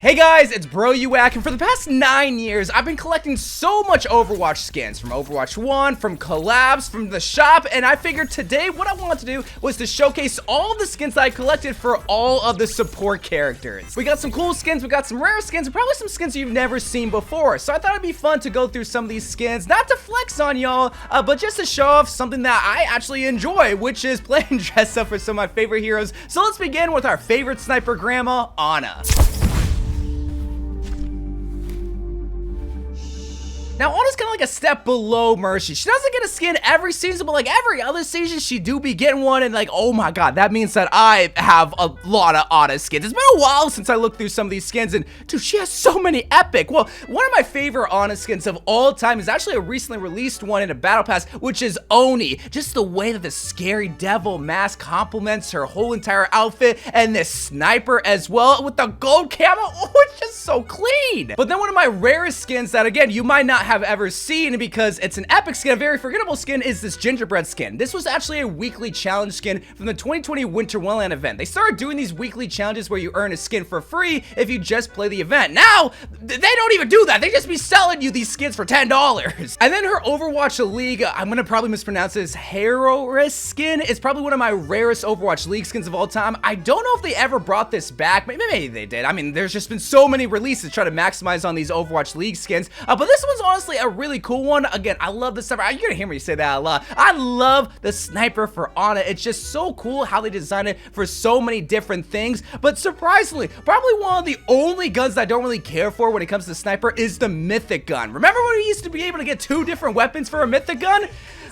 Hey guys, it's Bro You Whack, and for the past 9 years, I've been collecting so much Overwatch skins, from Overwatch 1, from collabs, from the shop, and I figured today what I wanted to do was to showcase all the skins that I collected for all of the support characters. We got some cool skins, we got some rare skins, and probably some skins you've never seen before, so I thought it'd be fun to go through some of these skins, not to flex on y'all, but just to show off something that I actually enjoy, which is playing dress up for some of my favorite heroes. So let's begin with our favorite sniper grandma, Ana. Now, Ana's kind of like a step below Mercy. She doesn't get a skin every season, but like every other season, she do be getting one, and like, oh my god, that means that I have a lot of Ana skins. It's been a while since I looked through some of these skins, and dude, she has so many epic. Well, one of my favorite Ana skins of all time is actually a recently released one in a battle pass, which is Oni. Just the way that the scary devil mask complements her whole entire outfit, and this sniper as well with the gold camo. Oh, it's just so clean. But then one of my rarest skins that, again, you might not have ever seen because it's an epic skin, a very forgettable skin, is this gingerbread skin. This was actually a weekly challenge skin from the 2020 Winter Wonderland event. They started doing these weekly challenges where you earn a skin for free if you just play the event. Now, they don't even do that. They just be selling you these skins for $10. And then her Overwatch League, I'm gonna probably mispronounce this, Heroris skin is probably one of my rarest Overwatch League skins of all time. I don't know if they ever brought this back. Maybe they did. I mean, there's just been so many releases to try to maximize on these Overwatch League skins, but this one's honestly a really cool one. Again, I love the sniper. You're gonna hear me say that a lot. I love the sniper for Ana. It's just so cool how they designed it for so many different things, but surprisingly, probably one of the only guns that I don't really care for when it comes to sniper is the mythic gun. Remember when we used to be able to get 2 different weapons for a mythic gun?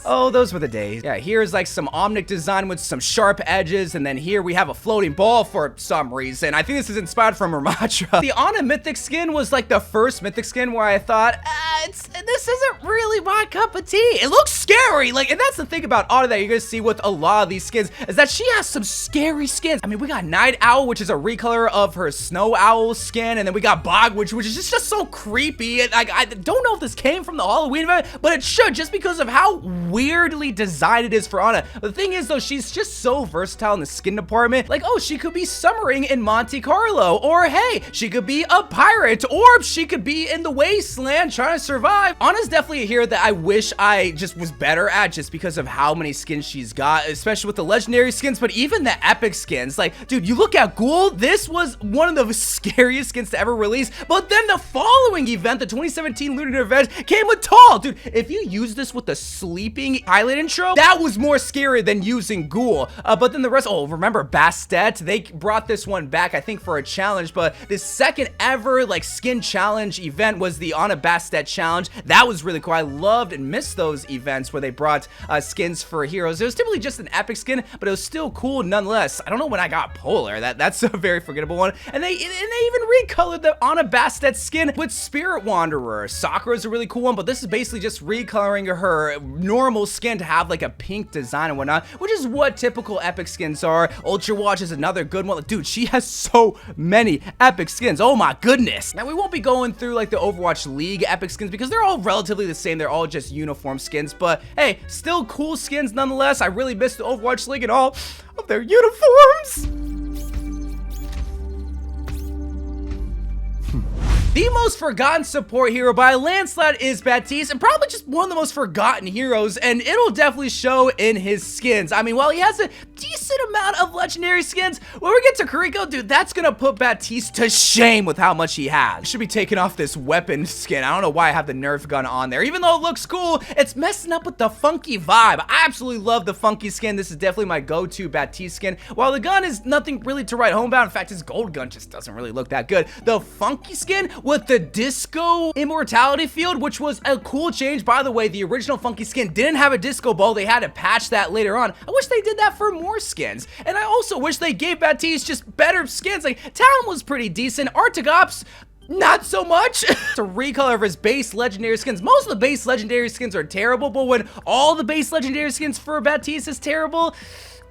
Oh, those were the days. Yeah, here's like some Omnic design with some sharp edges, and then here we have a floating ball for some reason. I think this is inspired from Ramatra. The Ana mythic skin was like the first mythic skin where I thought, this isn't really my cup of tea. It looks scary, like, and that's the thing about Ana that you're gonna see with a lot of these skins, is that she has some scary skins. I mean, we got Night Owl, which is a recolor of her Snow Owl skin, and then we got Bog, which is just so creepy. And I don't know if this came from the Halloween event, but it should, just because of how weirdly designed it is for Ana. The thing is, though, she's just so versatile in the skin department. Like, oh, she could be summering in Monte Carlo, or hey, she could be a pirate, or she could be in the wasteland trying to survive. Ana's definitely a hero that I wish I just was better at, just because of how many skins she's got, especially with the legendary skins, but even the epic skins. Like, dude, you look at Ghoul, this was one of the scariest skins to ever release, but then the following event, the 2017 Lunar event, came with Tall. Dude, if you use this with the sleeping pilot intro, that was more scary than using Ghoul. But then the rest, oh, remember Baptiste? They brought this one back, I think, for a challenge, but this second ever like skin challenge event was the Ana Baptiste challenge. That was really cool. I loved and missed those events where they brought skins for heroes. It was typically just an epic skin, but it was still cool nonetheless. I don't know when I got Polar. That's a very forgettable one. And they even recolored the Ana Baptiste skin with Spirit Wanderer. Sakura is a really cool one, but this is basically just recoloring her normal skin to have like a pink design and whatnot, which is what typical epic skins are. Ultra Watch is another good one. Dude, she has so many epic skins. Oh my goodness. Now, we won't be going through like the Overwatch League epic skins because they're all relatively the same. They're all just uniform skins, but hey, still cool skins nonetheless. I really miss the Overwatch League and all of their uniforms. The most forgotten support hero by a landslide is Baptiste, and probably just one of the most forgotten heroes, and it'll definitely show in his skins. I mean, while he has a decent amount of legendary skins, when we get to Kiriko, dude, that's gonna put Baptiste to shame with how much he has. I should be taking off this weapon skin. I don't know why I have the Nerf gun on there. Even though it looks cool, it's messing up with the funky vibe. I absolutely love the funky skin. This is definitely my go-to Baptiste skin. While the gun is nothing really to write home about, in fact, his gold gun just doesn't really look that good. The funky skin with the disco immortality field, which was a cool change. By the way, the original funky skin didn't have a disco ball. They had to patch that later on. I wish they did that for more skins. And I also wish they gave Baptiste just better skins. Like, Talon was pretty decent. Arctic Ops, not so much. It's a recolor of his base legendary skins. Most of the base legendary skins are terrible, but when all the base legendary skins for Baptiste is terrible,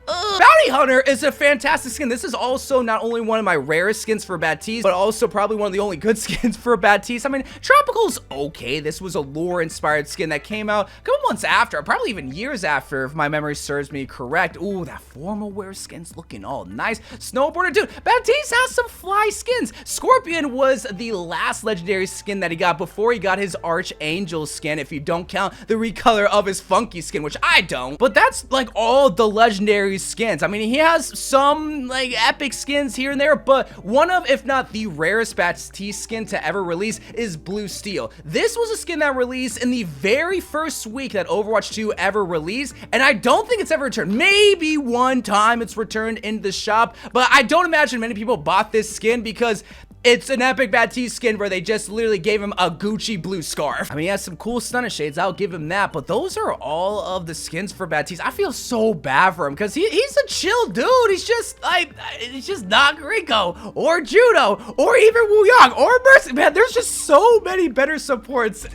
Bounty Hunter is a fantastic skin. This is also not only one of my rarest skins for Baptiste, but also probably one of the only good skins for Baptiste. I mean, Tropical's okay. This was a lore-inspired skin that came out a couple months after, probably even years after, if my memory serves me correct. Ooh, that formal wear skin's looking all nice. Snowboarder, dude, Baptiste has some fly skins. Scorpion was the last legendary skin that he got before he got his Archangel skin, if you don't count the recolor of his Funky skin, which I don't. But that's like all the legendary skins. I mean, he has some like epic skins here and there, but one of, if not the rarest Baptiste skin to ever release is Blue Steel. This was a skin that released in the very first week that Overwatch 2 ever released, and I don't think it's ever returned. Maybe one time it's returned in the shop, but I don't imagine many people bought this skin because it's an epic Baptiste skin where they just literally gave him a Gucci blue scarf. I mean, he has some cool stunner shades, I'll give him that, but those are all of the skins for Baptiste. I feel so bad for him because he's a chill dude. He's just like, he's just not Kiriko or Juno or even Wuyang or Mercy. Man, there's just so many better supports.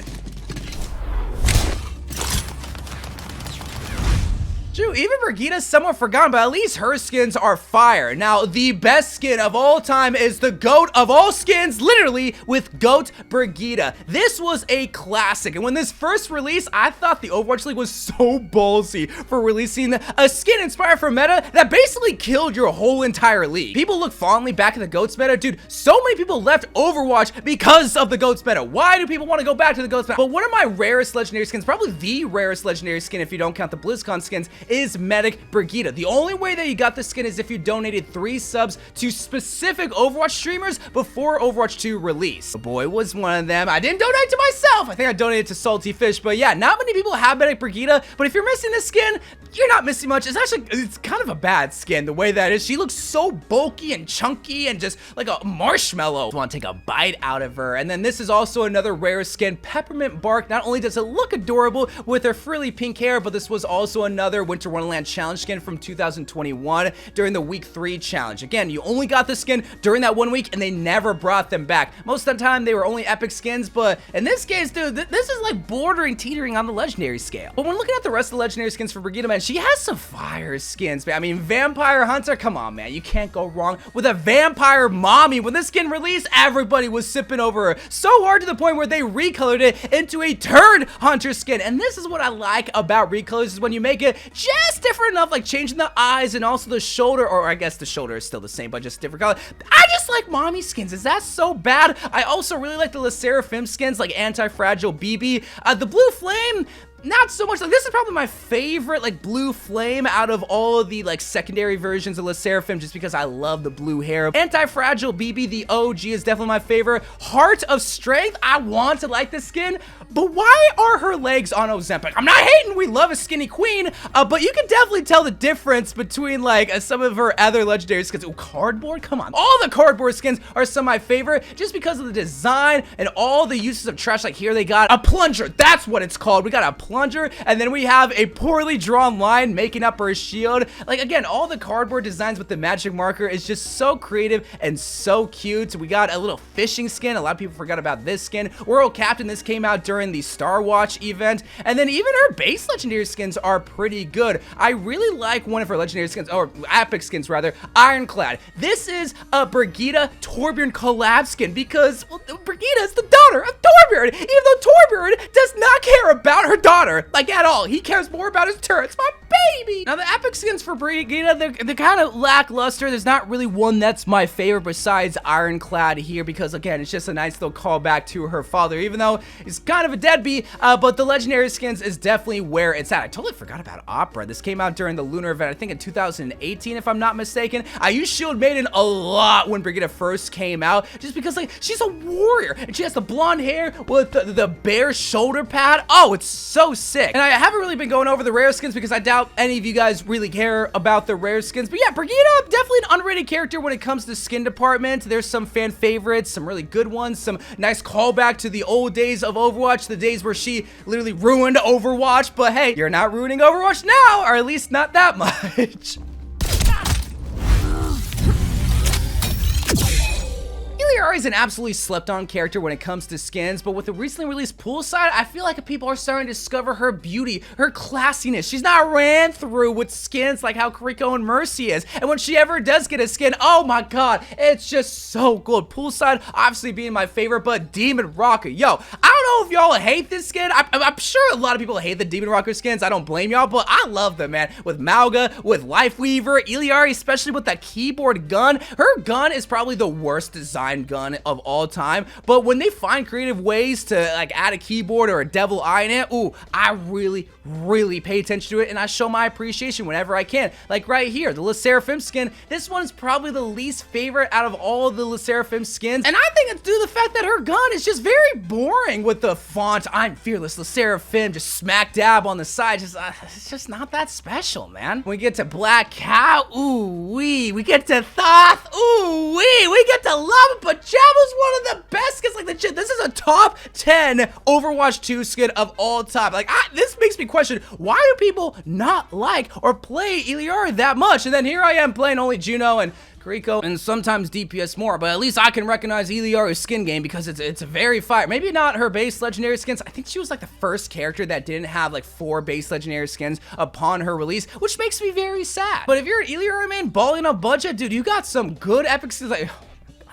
Shoot, even Brigitte's somewhat forgotten, but at least her skins are fire. Now, the best skin of all time is the GOAT of all skins, literally, with GOAT Brigitte. This was a classic, and when this first released, I thought the Overwatch League was so ballsy for releasing a skin inspired for meta that basically killed your whole entire league. People look fondly back at the GOAT's meta. Dude, so many people left Overwatch because of the GOAT's meta. Why do people want to go back to the GOAT's meta? But one of my rarest legendary skins, probably the rarest legendary skin if you don't count the BlizzCon skins, is Medic Brigitte. The only way that you got this skin is if you donated 3 subs to specific Overwatch streamers before Overwatch 2 release. The boy was one of them. I didn't donate to myself. I think I donated to Salty Fish, but yeah, not many people have Medic Brigitte, but if you're missing this skin, you're not missing much. It's kind of a bad skin the way that is. She looks so bulky and chunky and just like a marshmallow. I want to take a bite out of her. And then this is also another rare skin, Peppermint Bark. Not only does it look adorable with her frilly pink hair, but this was also another Winter Wonderland challenge skin from 2021 during the week 3 challenge. Again, you only got the skin during that 1 week and they never brought them back. Most of the time they were only epic skins, but in this case, dude, this is like bordering, teetering on the legendary scale. But when looking at the rest of the legendary skins for Brigitte, man, she has some fire skins, man. I mean, Vampire Hunter, come on, man. You can't go wrong with a Vampire Mommy. When this skin released, everybody was sipping over her so hard to the point where they recolored it into a Turd Hunter skin. And this is what I like about recolors, is when you make it just different enough, like changing the eyes and also the shoulder, or I guess the shoulder is still the same, but just different color. I just like mommy skins. Is that so bad? I also really like the Le Seraphim skins, like Anti-Fragile BB. The Blue Flame, not so much. Like, this is probably my favorite like blue flame out of all of the like secondary versions of Le Seraphim, just because I love the blue hair. Anti-Fragile BB, the OG, is definitely my favorite. Heart of Strength, I want to like this skin, but why are her legs on Ozempic? I'm not hating, we love a skinny queen, but you can definitely tell the difference between like some of her other legendary skins. Ooh, cardboard, come on. All the cardboard skins are some of my favorite just because of the design and all the uses of trash. Like here they got a plunger, that's what it's called. We got a plunger, and then we have a poorly drawn line making up her shield. Like again, all the cardboard designs with the magic marker is just so creative and so cute. We got a little fishing skin. A lot of people forgot about this skin. World Captain, this came out during the Star Watch event, and then even her base legendary skins are pretty good. I really like one of her legendary skins, or epic skins rather, Ironclad. This is a Brigitte Torbjorn collab skin because, well, Brigitte is the daughter of Torbjorn, even though Torbjorn does not care about her daughter, like at all. He cares more about his turrets. My baby! Now the epic skins for Brigitte, they're kind of lackluster. There's not really one that's my favorite besides Ironclad here, because again, it's just a nice little callback to her father, even though he's kind of a deadbeat, but the legendary skins is definitely where it's at. I totally forgot about Opera. This came out during the Lunar event, I think in 2018, if I'm not mistaken. I used Shield Maiden a lot when Brigitte first came out, just because like she's a warrior, and she has the blonde hair with the bare shoulder pad. Oh, it's so sick. And I haven't really been going over the rare skins because I doubt any of you guys really care about the rare skins. But yeah, Brigitte, definitely an underrated character when it comes to skin department. There's some fan favorites, some really good ones, some nice callback to the old days of Overwatch, the days where she literally ruined Overwatch. But hey, you're not ruining Overwatch now, or at least not that much. Illari is an absolutely slept-on character when it comes to skins, but with the recently released poolside, I feel like people are starting to discover her beauty, her classiness. She's not ran through with skins like how Kiriko and Mercy is, and when she ever does get a skin, oh my god, it's just so good. Poolside obviously being my favorite, but Demon Rocker, yo, I don't know if y'all hate this skin. I'm sure a lot of people hate the Demon Rocker skins. I don't blame y'all, but I love them, man. With Mauga, with Lifeweaver, Illari, especially with that keyboard gun. Her gun is probably the worst designed gun of all time, but when they find creative ways to like add a keyboard or a devil eye in it, ooh, I really pay attention to it, and I show my appreciation whenever I can. Like right here, the Le Seraphim skin. This one is probably the least favorite out of all of the Le Seraphim skins, and I think it's due to the fact that her gun is just very boring with the font "I'm Fearless Le Seraphim" just smack dab on the side. Just it's just not that special, man. When we get to Black Cow, ooh wee. We get to Thoth, ooh wee. We get to Lava Pajamas, one of the best skins. Like legit, this is a top 10 Overwatch 2 skin of all time. Like this makes me question, why do people not like or play Illari that much? And then here I am playing only Juno and Kiriko, and sometimes DPS more, but at least I can recognize Illari's skin game because it's a very fire. Maybe not her base legendary skins. I think she was like the first character that didn't have like 4 base legendary skins upon her release, which makes me very sad. But if you're an Illari main balling on budget, dude, you got some good epic skins like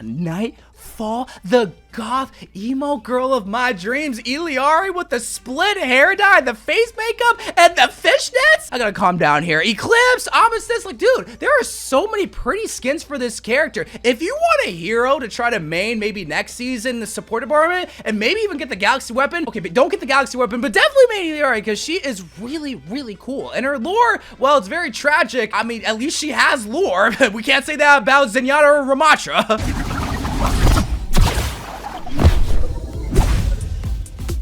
Nightfall, the goth emo girl of my dreams, Illari with the split hair dye, the face makeup, and the fishnets. I gotta calm down here. Eclipse, Armistice, like dude, there are so many pretty skins for this character. If you want a hero to try to main maybe next season the support department and maybe even get the Galaxy Weapon, okay, but don't get the Galaxy Weapon, but definitely main Illari because she is really cool. And her lore, well, it's very tragic. I mean, at least she has lore. We can't say that about Zenyatta or Ramatra.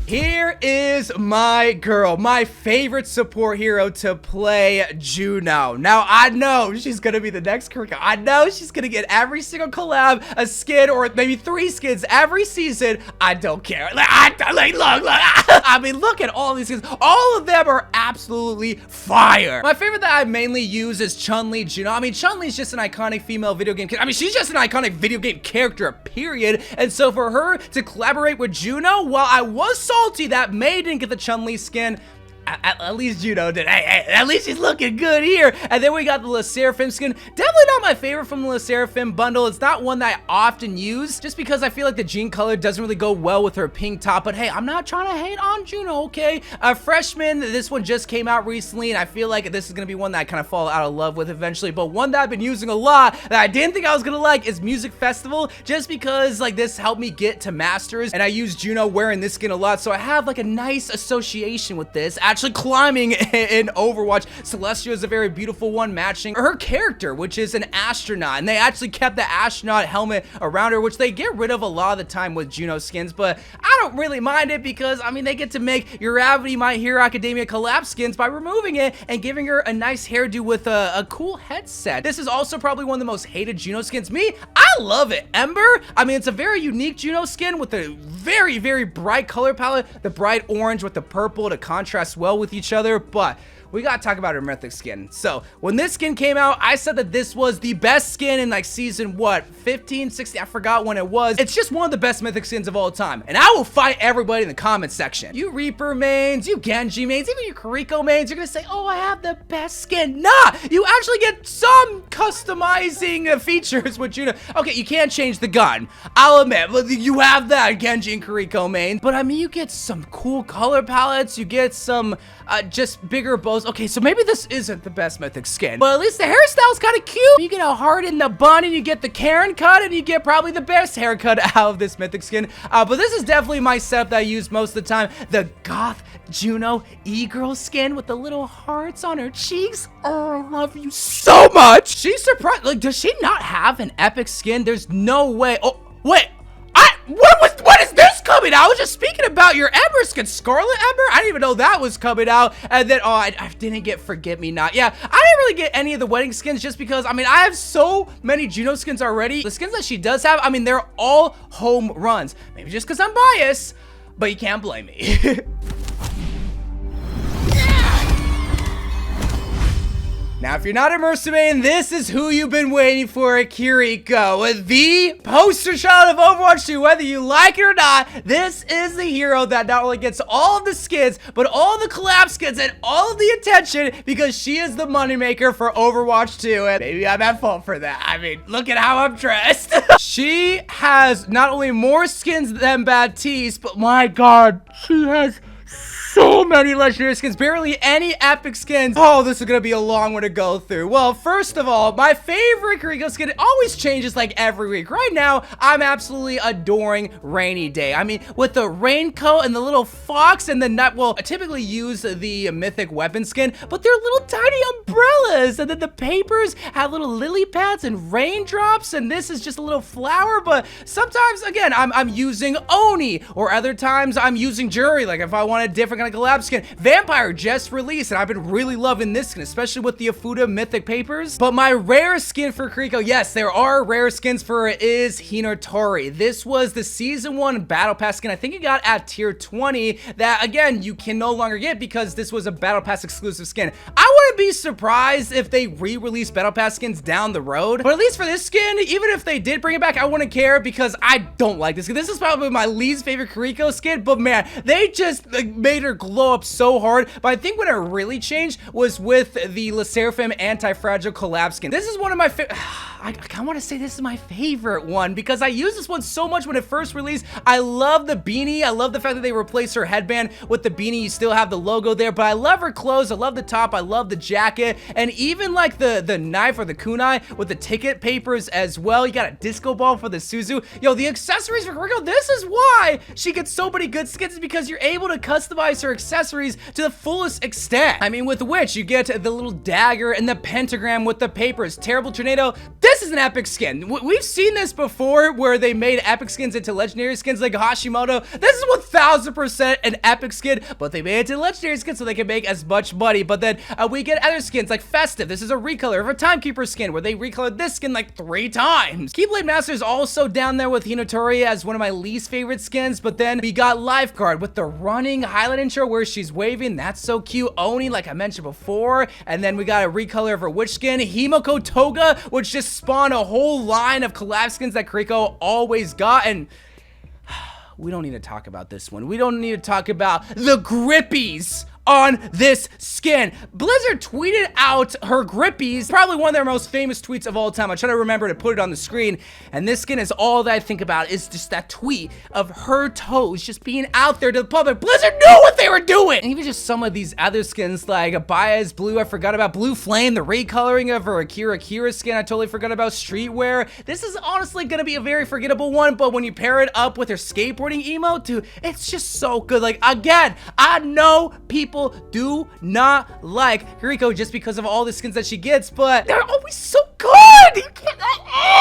Here is my girl, my favorite support hero to play, Juno. Now, I know she's gonna be the next Kiriko. I know she's gonna get every single collab, a skin, or maybe 3 skins every season. I don't care. Look. I mean, look at all these skins. All of them are absolutely fire. My favorite that I mainly use is Chun-Li Juno. I mean, Chun-Li's just an iconic female video game character. I mean, she's just an iconic video game character, period. And so for her to collaborate with Juno, while I was salty that May didn't get the Chun-Li skin, at least Juno did. Hey, at least she's looking good here. And then we got the Le Seraphim skin. Definitely not my favorite from the Le Seraphim bundle. It's not one that I often use just because I feel like the jean color doesn't really go well with her pink top. But hey, I'm not trying to hate on Juno, okay? Freshman, this one just came out recently, and I feel like this is gonna be one that I kind of fall out of love with eventually. But one that I've been using a lot that I didn't think I was gonna like is Music Festival, just because like this helped me get to Masters, and I use Juno wearing this skin a lot, so I have like a nice association with this. Actually climbing in Overwatch. Celestia is a very beautiful one, matching her character, which is an astronaut, and they actually kept the astronaut helmet around her, which they get rid of a lot of the time with Juno skins, but I don't really mind it because, I mean, they get to make Uravity My Hero Academia collab skins by removing it and giving her a nice hairdo with a cool headset. This is also probably one of the most hated Juno skins. Me, I love it. Ember, I mean, it's a very unique Juno skin with a very bright color palette, the bright orange with the purple to contrast well with each other, but we gotta talk about her mythic skin. So when this skin came out, I said that this was the best skin in like season, what, 15, 16, I forgot when it was. It's just one of the best mythic skins of all time, and I will fight everybody in the comments section. You Reaper mains, you Genji mains, even you Kiriko mains, you're gonna say, oh, I have the best skin. Nah, you actually get some customizing features with Juno. Okay, you can't change the gun, I'll admit, but you have that Genji and Kiriko mains, but I mean, you get some cool color palettes, you get some just bigger bows. Okay, so maybe this isn't the best mythic skin, but at least the hairstyle's kind of cute. You get a heart in the bun, and you get the Karen cut, and you get probably the best haircut out of this mythic skin. But this is definitely my setup that I use most of the time. The goth Juno e-girl skin with the little hearts on her cheeks. Oh, I love you so much. She's surprised. Like, does she not have an epic skin? There's no way. Oh, wait. What is this coming out? I was just speaking about your Ember skin, Scarlet Ember. I didn't even know that was coming out. And then, oh, I didn't get Forget Me Not. Yeah, I didn't really get any of the wedding skins just because, I mean, I have so many Juno skins already. The skins that she does have, I mean, they're all home runs. Maybe just because I'm biased, but you can't blame me. Now, if you're not a Mercenary, this is who you've been waiting for, Kiriko, the poster child of Overwatch 2. Whether you like it or not, this is the hero that not only gets all of the skins, but all the collab skins and all of the attention because she is the moneymaker for Overwatch 2. And maybe I'm at fault for that. I mean, look at how I'm dressed. She has not only more skins than Baptiste, but my God, she has so many legendary skins, barely any epic skins. Oh, this is gonna be a long one to go through. Well, first of all, my favorite Kiriko skin, it always changes like every week. Right now, I'm absolutely adoring Rainy Day. I mean, with the raincoat and the little fox and the nut, well, I typically use the mythic weapon skin, but they're little tiny umbrellas. And then the papers have little lily pads and raindrops, and this is just a little flower. But sometimes, again, I'm using Oni, or other times I'm using Jury, like if I want a different kind of collab skin. Vampire just released, and I've been really loving this skin, especially with the Afuda mythic papers. But my rare skin for Kiriko, yes, there are rare skins for it, is Hinotori. This was the season 1 battle pass skin. I think you got at tier 20 that, again, you can no longer get because this was a battle pass exclusive skin. I wouldn't be surprised if they re-release battle pass skins down the road, but at least for this skin, even if they did bring it back, I wouldn't care because I don't like this skin. This is probably my least favorite Kiriko skin, but man, they just made her glow up so hard. But I think when it really changed was with the Le Seraphim Anti-Fragile collab skin. This is one of my favorite. I kind of want to say this is my favorite one because I used this one so much when it first released. I love the beanie. I love the fact that they replaced her headband with the beanie. You still have the logo there, but I love her clothes. I love the top. I love the jacket, and even like the knife or the kunai with the ticket papers as well. You got a disco ball for the Suzu. Yo, the accessories for Kiriko, this is why she gets so many good skins, is because you're able to customize her accessories to the fullest extent. I mean, with which you get the little dagger and the pentagram with the papers. Terrible Tornado. This is an epic skin. We've seen this before where they made epic skins into legendary skins like Hashimoto. This is 1000% an epic skin, but they made it into legendary skins so they can make as much money. But then we get other skins like Festive. This is a recolor of a Timekeeper skin where they recolored this skin like 3 times. Keyblade Master is also down there with Hinotori as one of my least favorite skins, but then we got Lifeguard with the running highlight intro where she's waving. That's so cute. Oni, like I mentioned before, and then we got a recolor of her witch skin. Himiko Toga, which just spawned a whole line of collab skins that Kiriko always got, and we don't need to talk about this one. We don't need to talk about the grippies on this skin. Blizzard tweeted out her grippies, probably one of their most famous tweets of all time. I try to remember to put it on the screen, and this skin is all that I think about, is just that tweet of her toes just being out there to the public. Blizzard knew what they were doing! And even just some of these other skins like Baya's Blue, I forgot about Blue Flame, the recoloring of her Akira skin, I totally forgot about Streetwear. This is honestly gonna be a very forgettable one, but when you pair it up with her skateboarding emote, dude, it's just so good. Like, again, I know people do not like Kiriko just because of all the skins that she gets, but they're always so good. You can't,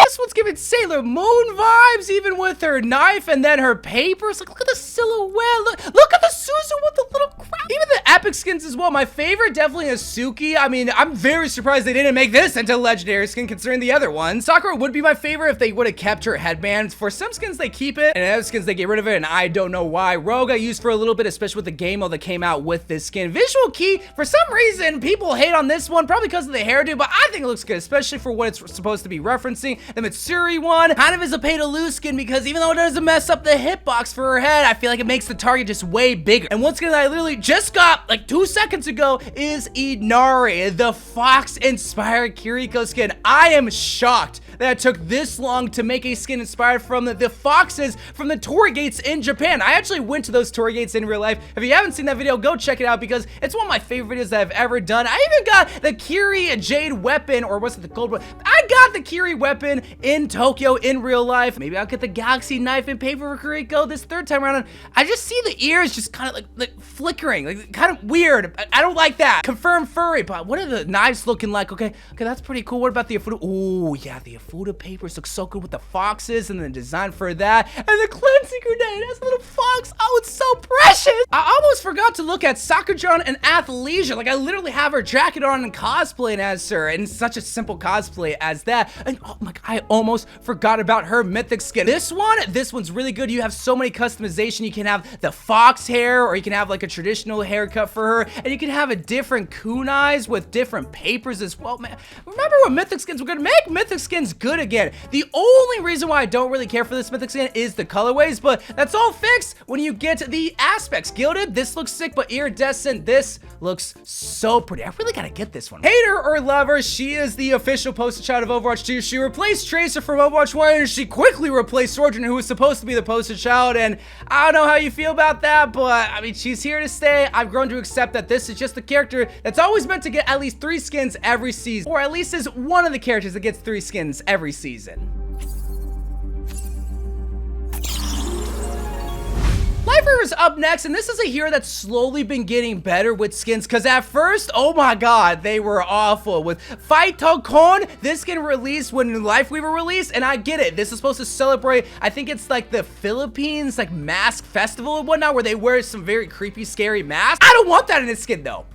this one's giving Sailor Moon vibes, even with her knife and then her papers. Like, look at the silhouette. Look at the Suzu with the little crap. Even the epic skins as well. My favorite definitely is Suki. I mean, I'm very surprised they didn't make this into legendary skin considering the other ones. Sakura would be my favorite if they would have kept her headband. For some skins, they keep it, and other skins, they get rid of it, and I don't know why. Rogue I used for a little bit, especially with the game mode that came out with this skin. Visual Key, for some reason, people hate on this one, probably because of the hairdo, but I think it looks good, especially for what it's supposed to be referencing. The Mitsuri one kind of is a pay-to-lose skin because even though it doesn't mess up the hitbox for her head, I feel like it makes the target just way bigger. And one skin that I literally just got like 2 seconds ago is Illari, the fox-inspired Kiriko skin. I am shocked that it took this long to make a skin inspired from the foxes from the torii gates in Japan. I actually went to those torii gates in real life. If you haven't seen that video, go check it out because it's one of my favorite videos that I've ever done. I even got the Kiri Jade weapon, or was it the gold one? I got the Kiri weapon in Tokyo in real life. Maybe I'll get the Galaxy knife and paper for Kiriko this 3rd time around. I just see the ears just kind of like flickering, like kind of weird. I don't like that. Confirmed furry, but what are the knives looking like? Okay, that's pretty cool. What about the Afuda? Oh yeah, the Afuda papers look so good with the foxes and the design for that, and the cleansing grenade has a little fox. Oh, it's so precious. I almost forgot forgot to look at Sakura and Athleisure. Like, I literally have her jacket on and cosplaying as her, and such a simple cosplay as that. And oh my God, I almost forgot about her mythic skin. This one's really good. You have so many customization. You can have the fox hair, or you can have like a traditional haircut for her, and you can have a different kunais with different papers as well. Man, remember when mythic skins were gonna make mythic skins good again? The only reason why I don't really care for this mythic skin is the colorways, but that's all fixed when you get the aspects. Gilded, this looks sick, but iridescent, this looks so pretty. I really gotta get this one. Hater or lover, she is the official poster child of Overwatch 2. She replaced Tracer from Overwatch 1, and she quickly replaced Sojourner, who was supposed to be the poster child, and I don't know how you feel about that, but I mean, she's here to stay. I've grown to accept that this is just the character that's always meant to get at least 3 skins every season, or at least is one of the characters that gets 3 skins every season. Lifeweaver's up next, and this is a hero that's slowly been getting better with skins, because at first, oh my God, they were awful. With Fight Tokon, this skin released when Lifeweaver released, and I get it. This is supposed to celebrate, I think it's like the Philippines, like mask festival and whatnot, where they wear some very creepy, scary masks. I don't want that in his skin, though.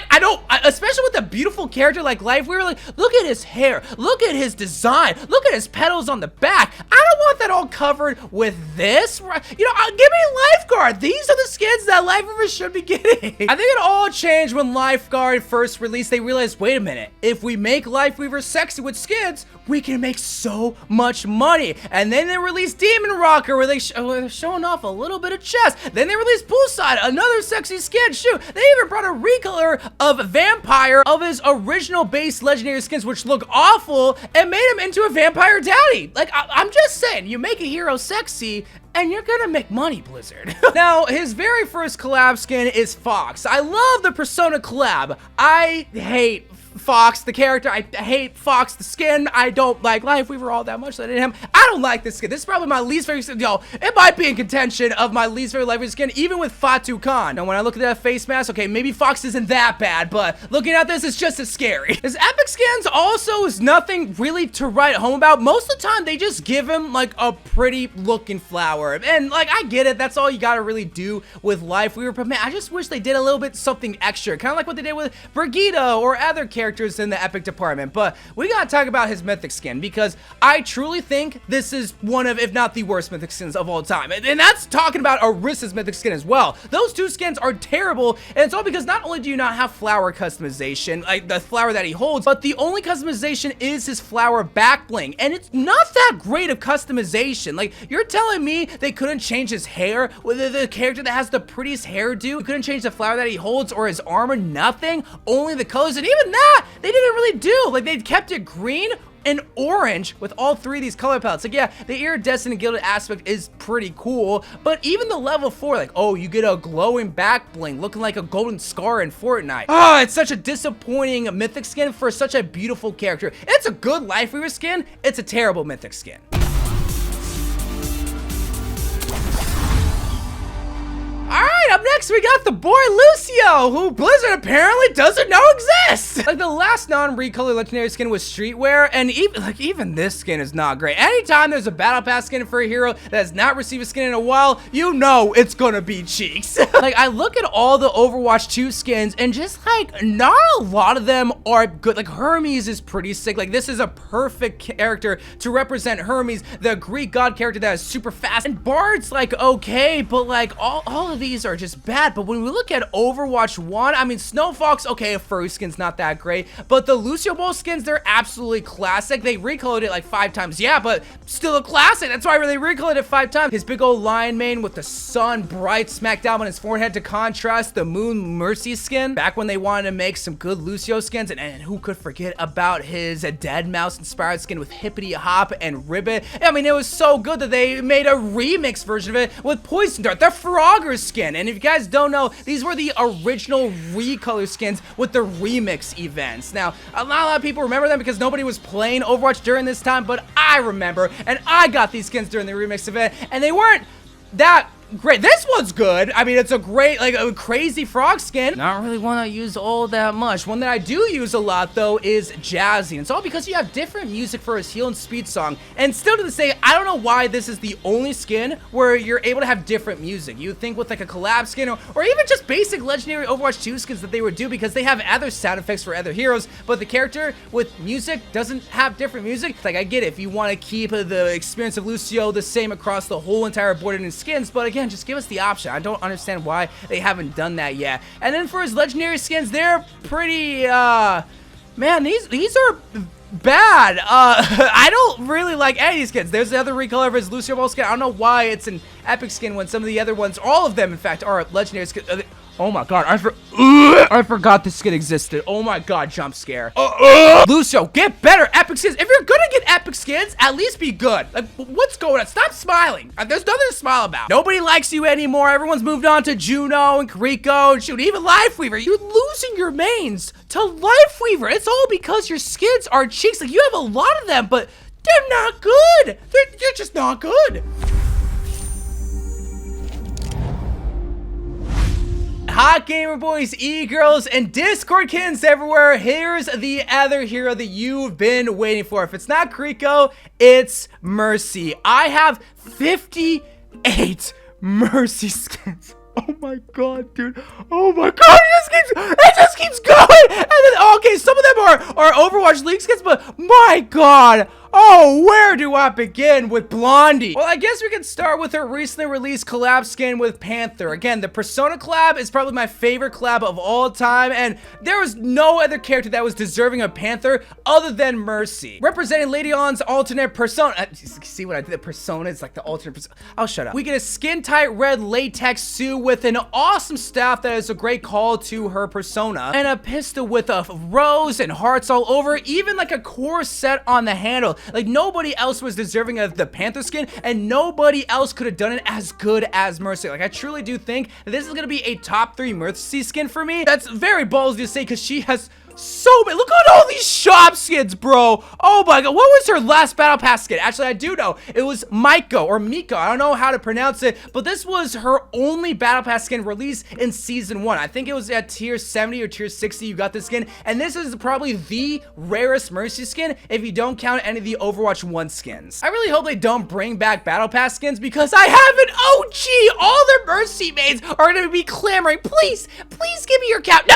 I don't, especially with a beautiful character like Lifeweaver. Like, look at his hair, look at his design, look at his petals on the back. I don't want that all covered with this. You know, give me Lifeguard. These are the skins that Lifeweaver should be getting. I think it all changed when Lifeguard first released. They realized, wait a minute, if we make Lifeweaver sexy with skins, we can make so much money. And then they released Demon Rocker, where they're showing off a little bit of chest. Then they released Poolside, another sexy skin. Shoot, they even brought a recolor of Vampire of his original base legendary skins, which look awful, and made him into a Vampire Daddy. Like, I'm just saying, you make a hero sexy, and you're gonna make money, Blizzard. Now, his very first collab skin is Fox. I love the Persona collab. I hate Fox, the character. I hate Fox, the skin. I don't like Lifeweaver all that much. So I didn't him. I don't like this skin. This is probably my least favorite skin. Yo, it might be in contention of my least favorite Lifeweaver skin, even with Fatu Khan. Now, when I look at that face mask, okay, maybe Fox isn't that bad, but looking at this, it's just as scary. His epic skins also is nothing really to write home about. Most of the time, they just give him like a pretty looking flower. And like, I get it. That's all you gotta really do with Lifeweaver. But man, I just wish they did a little bit something extra. Kind of like what they did with Brigitte or other characters in the epic department. But we gotta talk about his mythic skin, because I truly think this is one of, if not the worst mythic skins of all time. And that's talking about Orisa's mythic skin as well. Those 2 skins are terrible, and it's all because not only do you not have flower customization, like the flower that he holds, but the only customization is his flower back bling, and it's not that great of customization. Like, you're telling me they couldn't change his hair with the character that has the prettiest hairdo? You couldn't change the flower that he holds or his armor? Nothing? Only the colors? And even that, they didn't really do. Like, they kept it green and orange with all 3 of these color palettes. Like, yeah, the iridescent and gilded aspect is pretty cool, but even the level 4, like, oh, you get a glowing back bling looking like a golden scar in Fortnite. Oh, it's such a disappointing mythic skin for such a beautiful character. It's a good Lifeweaver skin, it's a terrible mythic skin. Alright, up next we got the boy Lucio, who Blizzard apparently doesn't know exists. Like, the last non-recolor legendary skin was Streetwear, and even this skin is not great. Anytime there's a battle pass skin for a hero that has not received a skin in a while, you know it's gonna be Cheeks. Like, I look at all the Overwatch 2 skins, and just like, not a lot of them are good. Like, Hermes is pretty sick. Like, this is a perfect character to represent Hermes, the Greek god character that is super fast. And Bard's like okay, but like all of these are just bad. But when we look at Overwatch 1, I mean, Snowfox, okay, a furry skin's not that great, but the Lucio Ball skins, they're absolutely classic. They recolored it like 5 times, yeah, but still a classic. That's why they recolored it 5 times. His big old lion mane with the sun bright smack down on his forehead to contrast the Moon Mercy skin, back when they wanted to make some good Lucio skins. And who could forget about his Dead Mouse inspired skin with Hippity Hop and Ribbit? I mean, it was so good that they made a remix version of it with Poison Dart, the Frogger skin. And if you guys don't know, these were the original recolor skins with the remix events. Now, a lot of people remember them because nobody was playing Overwatch during this time, but I remember, and I got these skins during the remix event, and they weren't that great. This one's good. I mean, it's a great, like, a crazy frog skin. Not really one I use all that much. One that I do use a lot, though, is Jazzy. And it's all because you have different music for his heal and speed song. And still to this day, I don't know why this is the only skin where you're able to have different music. You would think with, like, a collab skin or even just basic legendary Overwatch 2 skins that they would do because they have other sound effects for other heroes. But the character with music doesn't have different music. Like, I get it if you want to keep the experience of Lucio the same across the whole entire board and skins, but again, just give us the option. I don't understand why they haven't done that yet. And then for his legendary skins, they're pretty, man, these are bad. I don't really like any of these skins. There's the other recolor of his Lucio Ball skin. I don't know why it's an epic skin when some of the other ones, all of them, in fact, are legendary skins. Oh my god, I forgot this skin existed. Oh my god, jump scare. Lucio, get better epic skins. If you're gonna get epic skins, at least be good. Like, what's going on? Stop smiling. There's nothing to smile about. Nobody likes you anymore. Everyone's moved on to Juno and Kiriko and shoot, even Lifeweaver. You're losing your mains to Lifeweaver. It's all because your skins are cheeks. Like, you have a lot of them, but they're not good. They're just not good. Hot gamer boys, e-girls, and Discord kids everywhere, here's the other hero that you've been waiting for. If it's not Kiriko, it's Mercy. I have 58 Mercy skins. Oh my god, dude. Oh my god, it just keeps going. And then, okay, some of them are Overwatch League skins, but my god. Oh, where do I begin with Blondie? Well, I guess we can start with her recently released collab skin with Panther. Again, the Persona collab is probably my favorite collab of all time, and there was no other character that was deserving of Panther other than Mercy. Representing Lady On's alternate persona. See what I did? The persona is like the alternate persona. Oh, shut up. We get a skin-tight red latex suit with an awesome staff that is a great call to her persona, and a pistol with a rose and hearts all over, even like a core set on the handle. Like, nobody else was deserving of the Panther skin, and nobody else could have done it as good as Mercy. Like, I truly do think that this is gonna be a top 3 Mercy skin for me. That's very ballsy to say because she has so many. Look at all these shop skins, bro. Oh my god, what was her last battle pass skin? Actually, I do know. It was Maiko or Miko. I don't know how to pronounce it, but this was her only battle pass skin released in season 1. I think it was at tier 70 or tier 60 you got this skin, and this is probably the rarest Mercy skin if you don't count any of the Overwatch 1 skins. I really hope they don't bring back battle pass skins because I have an OG. All their Mercy mains are gonna be clamoring, please, please give me your cap. No,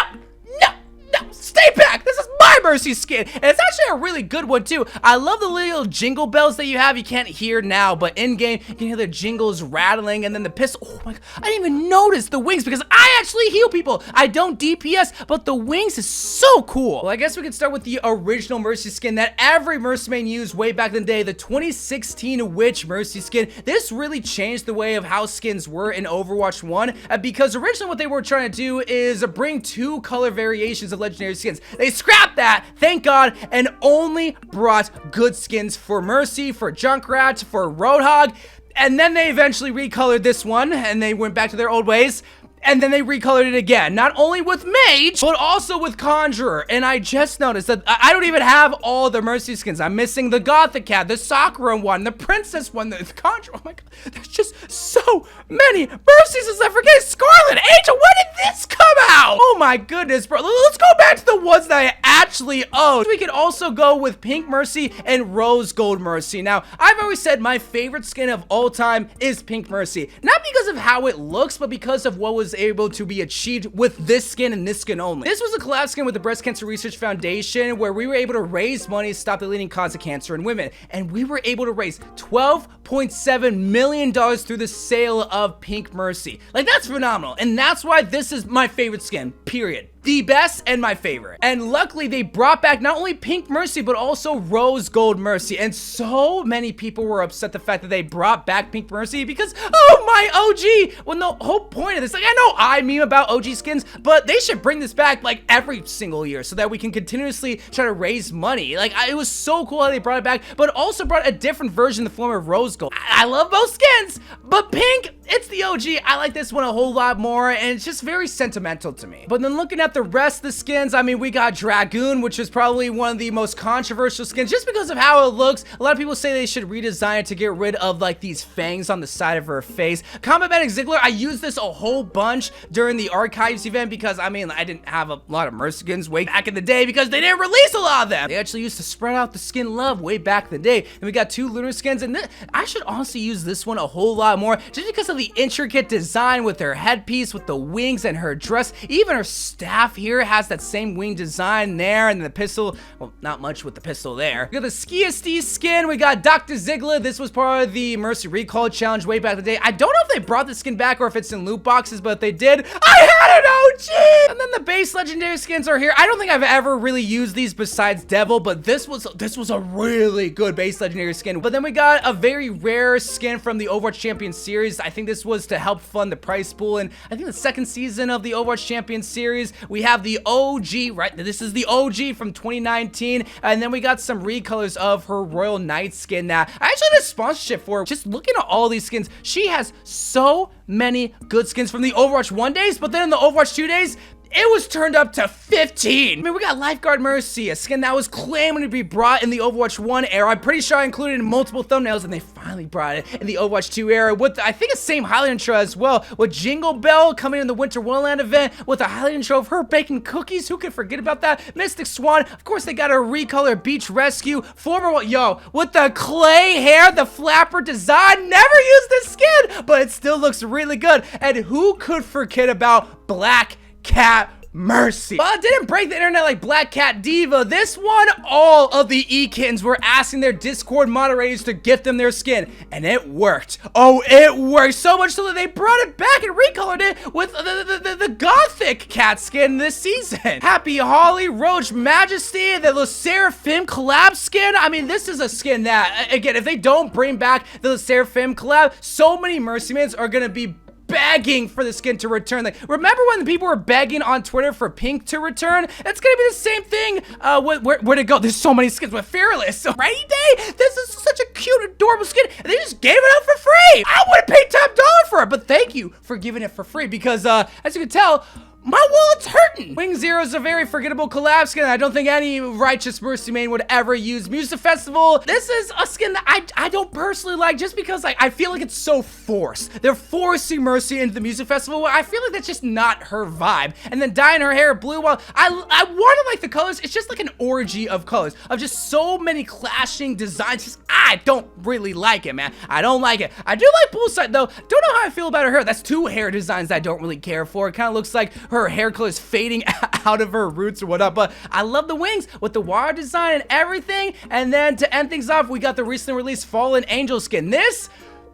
no. No, stay back! This is my Mercy skin! And it's actually a really good one, too. I love the little jingle bells that you have. You can't hear now, but in-game, you can hear the jingles rattling, and then the pistol. Oh my god, I didn't even notice the wings because I actually heal people. I don't DPS, but the wings is so cool. Well, I guess we can start with the original Mercy skin that every Mercy main used way back in the day, the 2016 Witch Mercy skin. This really changed the way of how skins were in Overwatch 1, because originally what they were trying to do is bring 2 color variations of legendary skins. They scrapped that, thank god, and only brought good skins for Mercy, for Junkrat, for Roadhog, and then they eventually recolored this one, and they went back to their old ways. And then they recolored it again, not only with Mage, but also with Conjurer. And I just noticed that I don't even have all the Mercy skins. I'm missing the Gothic Cat, the Sakura one, the Princess one, the Conjurer. Oh my god, there's just so many Mercies as I forget. Scarlet Angel, when did this come out? Oh my goodness, bro. Let's go back to the ones that I actually own. We could also go with Pink Mercy and Rose Gold Mercy. Now, I've always said my favorite skin of all time is Pink Mercy. Not because of how it looks, but because of what was able to be achieved with this skin and this skin only. This was a collab skin with the Breast Cancer Research Foundation where we were able to raise money to stop the leading cause of cancer in women, and we were able to raise $12.7 million through the sale of Pink Mercy. Like, that's phenomenal, and that's why this is my favorite skin, period. The best and my favorite. And luckily they brought back not only Pink Mercy but also Rose Gold Mercy, and so many people were upset the fact that they brought back Pink Mercy because, oh, my OG, when the whole point of this, like, I know I meme about OG skins, but they should bring this back like every single year so that we can continuously try to raise money. Like, it was so cool how they brought it back, but also brought a different version in the form of Rose Gold. I love both skins, but Pink, it's the OG, I like this one a whole lot more, and it's just very sentimental to me. But then looking at the rest of the skins, I mean, we got Dragoon, which is probably one of the most controversial skins just because of how it looks. A lot of people say they should redesign it to get rid of like these fangs on the side of her face. Combat Medic Ziggler, I used this a whole bunch during the Archives event because, I mean, I didn't have a lot of Mercy skins way back in the day because they didn't release a lot of them. They actually used to spread out the skin love way back in the day. And we got 2 Lunar skins, and I should honestly use this one a whole lot more just because of the intricate design with her headpiece, with the wings and her dress. Even her staff here has that same wing design there, and the pistol, well, not much with the pistol there. We got the Skiasty skin, we got Dr. Ziggler. This was part of the Mercy Recall Challenge way back in the day. I don't know if they brought the skin back or if it's in loot boxes, but if they did, I had an OG! And then the base legendary skins are here. I don't think I've ever really used these besides Devil, but this was a really good base legendary skin. But then we got a very rare skin from the Overwatch Champion series. I think this was to help fund the prize pool, and I think the second season of the Overwatch Champion series, we have the OG, right? This is the OG from 2019, and then we got some recolors of her Royal Knight skin that I actually did a sponsorship for. Just looking at all these skins, she has so many good skins from the Overwatch 1 days, but then in the Overwatch 2 days, it was turned up to 15. I mean, we got Lifeguard Mercy, a skin that was claiming to be brought in the Overwatch 1 era. I'm pretty sure I included it in multiple thumbnails, and they finally brought it in the Overwatch 2 era with, I think, the same highlight intro as well, with Jingle Bell coming in the Winter Wonderland event with a highlight intro of her baking cookies. Who could forget about that? Mystic Swan. Of course, they got a recolor Beach Rescue. With the clay hair, the flapper design. Never used this skin, but it still looks really good. And who could forget about Black Cat Mercy? Well, it didn't break the internet like Black Cat Diva. This one, all of the E-Kittens were asking their Discord moderators to gift them their skin, and it worked. Oh, it worked so much so that they brought it back and recolored it with the Gothic cat skin this season. Happy Holly, Roach Majesty, the Le Seraphim collab skin. I mean, this is a skin that, again, if they don't bring back the Le Seraphim collab, so many Mercy Mans are gonna be begging for the skin to return. Like, remember when people were begging on Twitter for Pink to return? It's gonna be the same thing. Where'd it go? There's so many skins with Fearless. So, right, Day? This is such a cute, adorable skin, and they just gave it out for free. I would have paid top dollar for it, but thank you for giving it for free because, as you can tell, my wallet's hurting. Wing Zero is a very forgettable collab skin. I don't think any righteous Mercy main would ever use. Music Festival, this is a skin that I don't personally like just because I feel like it's so forced. They're forcing Mercy into the Music Festival. I feel like that's just not her vibe. And then dyeing her hair blue, well, I want to like the colors. It's just like an orgy of colors, of just so many clashing designs. Just, I don't really like it, man. I don't like it. I do like Poolside, though. Don't know how I feel about her hair. That's 2 hair designs that I don't really care for. It kind of looks like her hair color is fading out of her roots or whatnot, but I love the wings with the wire design and everything. And then to end things off, we got the recently released Fallen Angel skin. This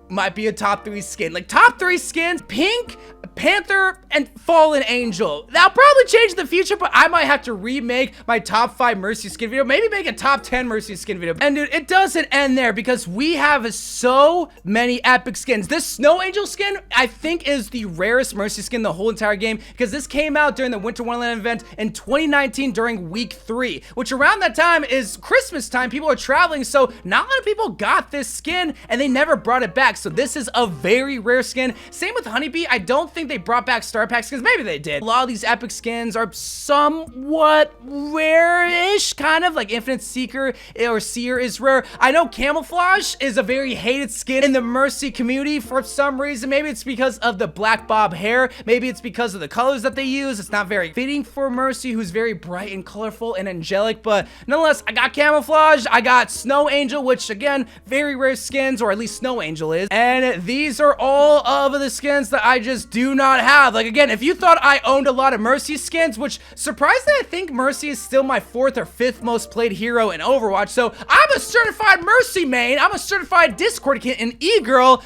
might be a top 3 skin. Like, top 3 skins: Pink, Panther, and Fallen Angel. That'll probably change in the future, but I might have to remake my top 5 Mercy skin video, maybe make a top 10 Mercy skin video. And dude, it doesn't end there because we have so many epic skins. This Snow Angel skin, I think, is the rarest Mercy skin in the whole entire game because this came out during the Winter Wonderland event in 2019 during week 3, which around that time is Christmas time. People are traveling, so not a lot of people got this skin and they never brought it back. So this is a very rare skin. Same with Honeybee. I don't think they brought back Star Pack skins. Maybe they did. A lot of these epic skins are somewhat rare-ish, kind of like Infinite Seeker or Seer is rare. I know Camouflage is a very hated skin in the Mercy community for some reason. Maybe it's because of the black bob hair. Maybe it's because of the colors that they use. It's not very fitting for Mercy, who's very bright and colorful and angelic, but nonetheless, I got Camouflage. I got Snow Angel, which again, very rare skins, or at least Snow Angel is. And these are all of the skins that I just do not have. Like, again, if you thought I owned a lot of Mercy skins, which surprisingly, I think Mercy is still my 4th or 5th most played hero in Overwatch. So I'm a certified Mercy main. I'm a certified Discord kid and e-girl.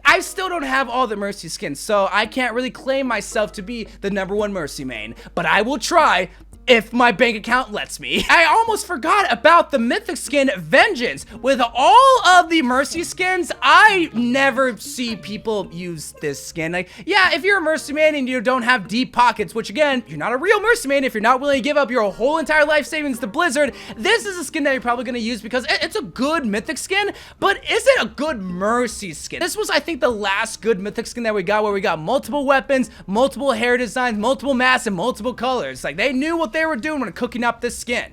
I still don't have all the Mercy skins, so I can't really claim myself to be the #1 Mercy main, but I will try. if my bank account lets me. I almost forgot about the mythic skin Vengeance. With all of the Mercy skins, I never see people use this skin. Like, yeah, if you're a Mercy man and you don't have deep pockets, which again, you're not a real Mercy man if you're not willing to give up your whole entire life savings to Blizzard, this is a skin that you're probably gonna use because it's a good mythic skin, but is it a good Mercy skin? This was, I think, the last good mythic skin that we got, where we got multiple weapons, multiple hair designs, multiple masks, and multiple colors. Like, they knew what they were doing when cooking up this skin.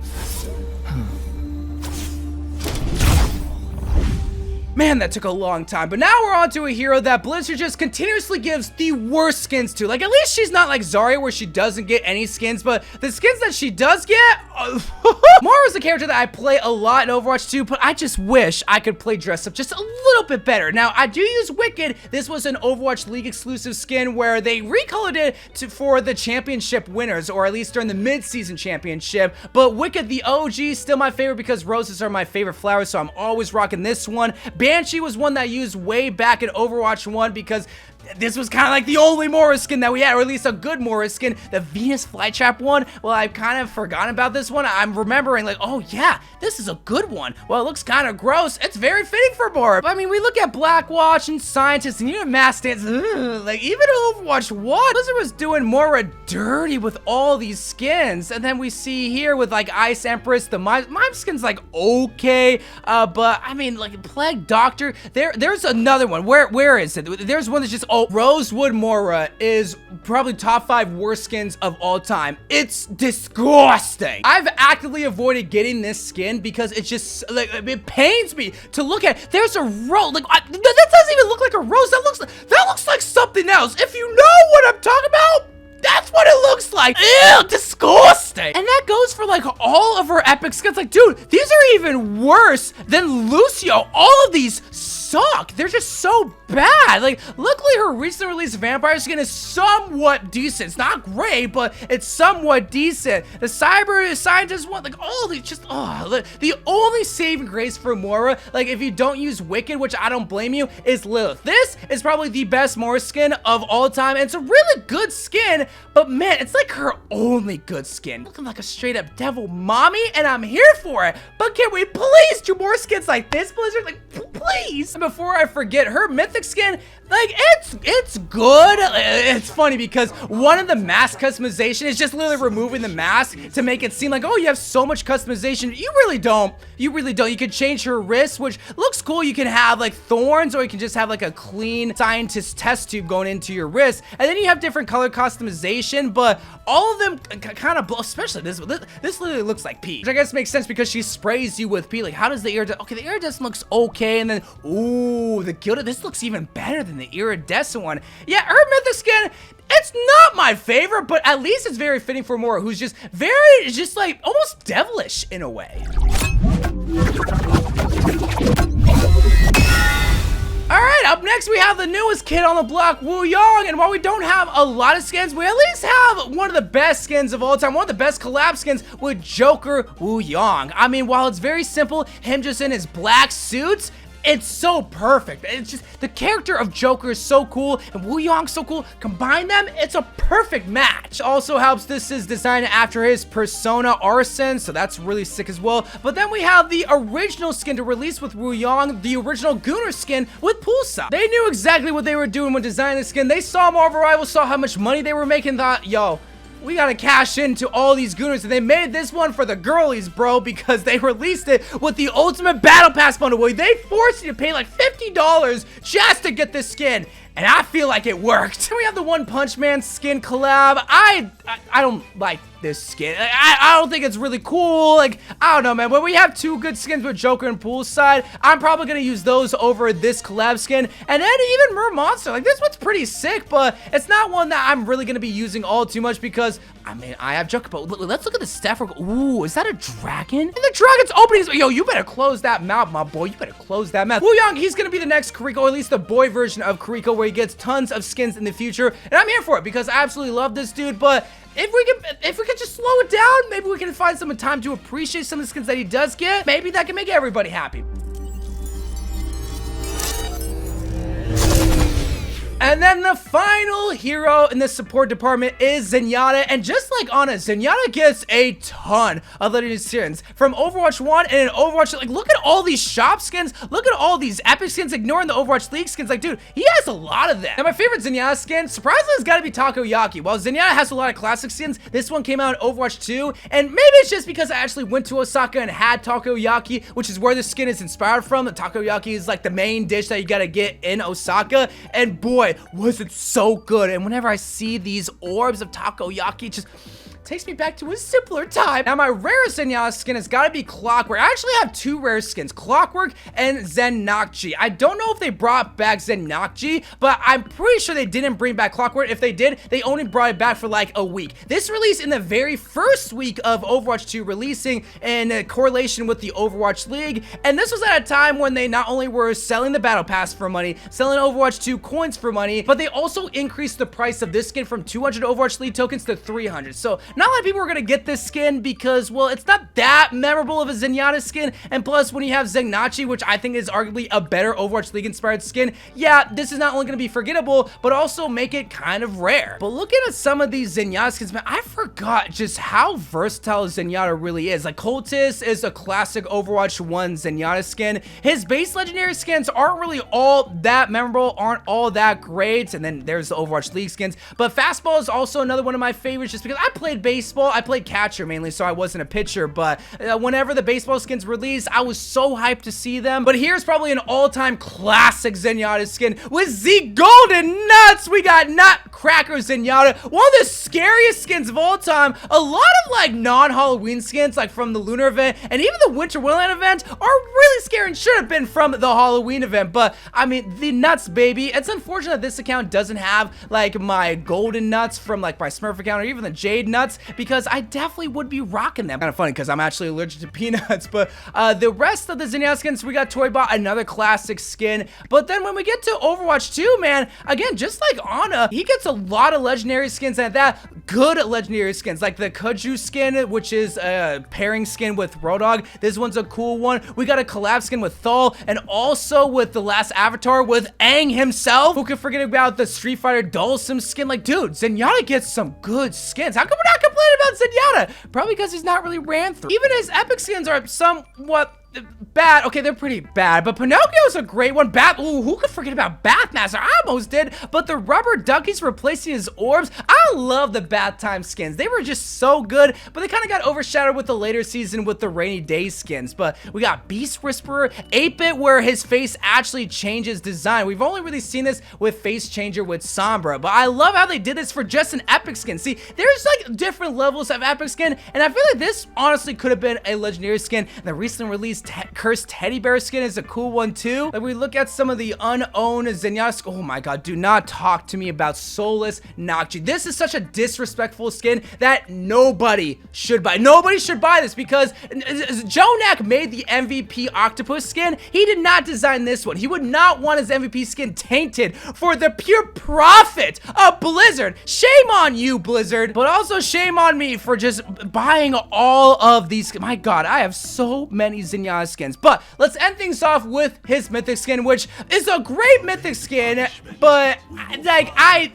Man, that took a long time, but now we're on to a hero that Blizzard just continuously gives the worst skins to. Like, at least she's not like Zarya, where she doesn't get any skins, but the skins that she does get... Moira's a character that I play a lot in Overwatch 2, but I just wish I could play dress up just a little bit better. Now, I do use Wicked. This was an Overwatch League exclusive skin where they recolored it for the championship winners, or at least during the mid-season championship, but Wicked, the OG, is still my favorite because roses are my favorite flowers, so I'm always rocking this one. Banshee was one that I used way back in Overwatch 1 because this was kind of like the only Moira skin that we had, or at least a good Moira skin. The Venus Flytrap one, well, I've kind of forgotten about this one. I'm remembering like, oh yeah, this is a good one. Well, it looks kind of gross. It's very fitting for Moira. I mean, we look at Blackwatch and Scientist and even Mass Dance, like even in Overwatch 1, Blizzard was doing Moira dirty with all these skins. And then we see here with like Ice Empress, the Mime skin's like okay, but I mean like Plague Doctor, there's another one. Where is it? There's one that's just, oh, Rosewood Moira is probably top 5 worst skins of all time. It's disgusting. I've actively avoided getting this skin because it's just like, it pains me to look at. There's a rose, like that doesn't even look like a rose. That looks like something else. If you know what I'm talking about, that's what it looks like. Ew, disgusting. And that goes for like all of her epic skins. Like, dude, these are even worse than Lucio. All of these suck. They're just so bad. Like, luckily her recently released vampire skin is somewhat decent. It's not great, but it's somewhat decent. The cyber scientist one, like all these just, the only saving grace for Moira, like if you don't use Wicked, which I don't blame you, is Lilith. This is probably the best Moira skin of all time. And it's a really good skin, but man, it's like her only good skin. Looking like a straight up devil mommy, and I'm here for it. But can we please do more skins like this, Blizzard? Like, please. And before I forget, her mythic skin, like it's good. It's funny because one of the mask customization is just literally removing the mask to make it seem like, oh, you have so much customization. You really don't. You really don't. You can change her wrist, which looks cool. You can have like thorns, or you can just have like a clean scientist test tube going into your wrist, and then you have different color customization. But all of them kind of, especially this literally looks like pee, which I guess makes sense because she sprays you with pee. Like, how does the iridescent? Okay, the iridescent looks okay, and then ooh, the gilded. This looks even better than the iridescent one. Yeah, her mythic skin, it's not my favorite, but at least it's very fitting for Moira, who's just like almost devilish in a way. Alright, up next we have the newest kid on the block, Wuyang, and while we don't have a lot of skins, we at least have one of the best skins of all time, one of the best collab skins with Joker Wuyang. I mean, while it's very simple, him just in his black suits, it's so perfect. It's just, the character of Joker is so cool, and Wuyang's so cool. Combine them, it's a perfect match. Also helps, this is designed after his persona Arson, so that's really sick as well. But then we have the original skin to release with Wuyang, the original Gunnar skin with Pulsa. They knew exactly what they were doing when designing the skin. They saw Marvel Rivals, saw how much money they were making, thought, yo, we gotta cash into all these Gunners, and they made this one for the girlies, bro, because they released it with the Ultimate Battle Pass bundle, where they forced you to pay like $50 just to get this skin, and I feel like it worked. We have the One Punch Man skin collab. I don't like this skin. I don't think it's really cool. Like, I don't know, man. But we have 2 good skins with Joker and Poolside. I'm probably gonna use those over this collab skin. And then even Mer Monster. Like, this one's pretty sick, but it's not one that I'm really gonna be using all too much because, I mean, I have Joker. But let's look at the staff. Ooh, is that a dragon? And the dragon's opening his, yo, you better close that mouth, my boy. You better close that mouth. Wuyang, he's gonna be the next Kiriko, or at least the boy version of Kiriko, where he gets tons of skins in the future. And I'm here for it because I absolutely love this dude, but if we could just slow it down, maybe we can find some time to appreciate some of the skins that he does get. Maybe that can make everybody happy. And then the final hero in the support department is Zenyatta, and just like Ana, Zenyatta gets a ton of legendary skins from Overwatch 1 and in Overwatch. Like, look at all these shop skins, look at all these epic skins, ignoring the Overwatch League skins. Like, dude, he has a lot of them. Now, my favorite Zenyatta skin, surprisingly, has got to be Takoyaki. While Zenyatta has a lot of classic skins, this one came out in Overwatch 2, and maybe it's just because I actually went to Osaka and had Takoyaki, which is where this skin is inspired from. The Takoyaki is like the main dish that you gotta get in Osaka, and boy, was it so good. And whenever I see these orbs of takoyaki, just takes me back to a simpler time. Now, my rarest Zenyatta skin has got to be Clockwork. I actually have two rare skins, Clockwork and Zenyatta. I don't know if they brought back Zenyatta, but I'm pretty sure they didn't bring back Clockwork. If they did, they only brought it back for like a week. This released in the very first week of Overwatch 2 releasing in correlation with the Overwatch League, and this was at a time when they not only were selling the Battle Pass for money, selling Overwatch 2 coins for money, but they also increased the price of this skin from 200 Overwatch League tokens to 300. So not a lot of people are gonna get this skin because, well, it's not that memorable of a Zenyatta skin, and plus when you have Zenyatta, which I think is arguably a better Overwatch League inspired skin, yeah, this is not only gonna be forgettable, but also make it kind of rare. But looking at some of these Zenyatta skins, man, I forgot just how versatile Zenyatta really is. Like, Cultist is a classic Overwatch 1 Zenyatta skin. His base legendary skins aren't really all that memorable, aren't all that great, and then there's the Overwatch League skins. But Fastball is also another one of my favorites just because I played baseball. I played catcher mainly, so I wasn't a pitcher, but whenever the baseball skins released, I was so hyped to see them. But here's probably an all-time classic Zenyatta skin with the golden nuts. We got Nutcracker Zenyatta, one of the scariest skins of all time. A lot of like non-Halloween skins, like from the Lunar event and even the Winter Wonderland event, are really scary and should have been from the Halloween event. But I mean, the nuts, baby. It's unfortunate that this account doesn't have like my golden nuts from like my Smurf account or even the Jade nuts, because I definitely would be rocking them. Kind of funny because I'm actually allergic to peanuts. But the rest of the Zenyatta skins, we got Toybot, another classic skin. But then when we get to Overwatch 2, man, again, just like Ana, he gets a lot of legendary skins, and that good legendary skins, like the Kaju skin, which is a pairing skin with Rodog. This one's a cool one. We got a collab skin with Thal, and also with the last avatar with Aang himself. Who could forget about the Street Fighter Dhalsim skin? Like, dude, Zenyatta gets some good skins. How come we're not complaining about Zenyatta? Probably because he's not really ran through. Even his epic skins are somewhat bad. Okay, they're pretty bad, but Pinocchio's a great one. Ooh, who could forget about Bathmaster? I almost did, but the rubber duckies replacing his orbs, I love the bath time skins. They were just so good, but they kind of got overshadowed with the later season with the rainy day skins. But we got Beast Whisperer, 8-bit, where his face actually changes design. We've only really seen this with Face Changer with Sombra, but I love how they did this for just an epic skin. See, there's like different levels of epic skin, and I feel like this honestly could have been a legendary skin. The recently released Cursed Teddy Bear skin is a cool one too. Like, we look at some of the unowned Zenyatta. Oh my god, do not talk to me about Soulless Nocchi. This is such a disrespectful skin that nobody should buy. Nobody should buy this because Jonak made the MVP Octopus skin. He did not design this one. He would not want his MVP skin tainted for the pure profit of Blizzard. Shame on you, Blizzard, but also shame on me for just buying all of these. My god, I have so many Zenyatta skins. But let's end things off with his mythic skin, which is a great mythic skin, but like I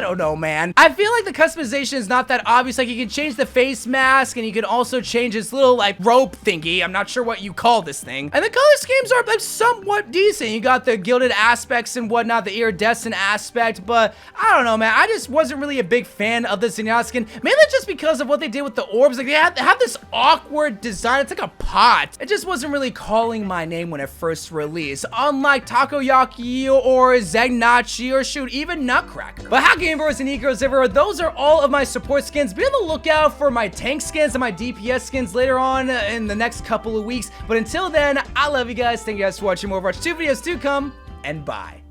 don't know, man. I feel like the customization is not that obvious. Like, you can change the face mask, and you can also change his little like rope thingy. I'm not sure what you call this thing. And the color schemes are like somewhat decent. You got the gilded aspects and whatnot, the iridescent aspect, but I don't know, man. I just wasn't really a big fan of the Zenyatta skin, mainly just because of what they did with the orbs. Like, they have this awkward design. It's like a pot. It just wasn't really calling my name when it first released, unlike Takoyaki or Zenyatta or shoot, even Nutcracker. But how game viewers and egos ever, those are all of my support skins. Be on the lookout for my tank skins and my DPS skins later on in the next couple of weeks. But until then, I love you guys. Thank you guys for watching. More Overwatch 2 videos to come, and bye.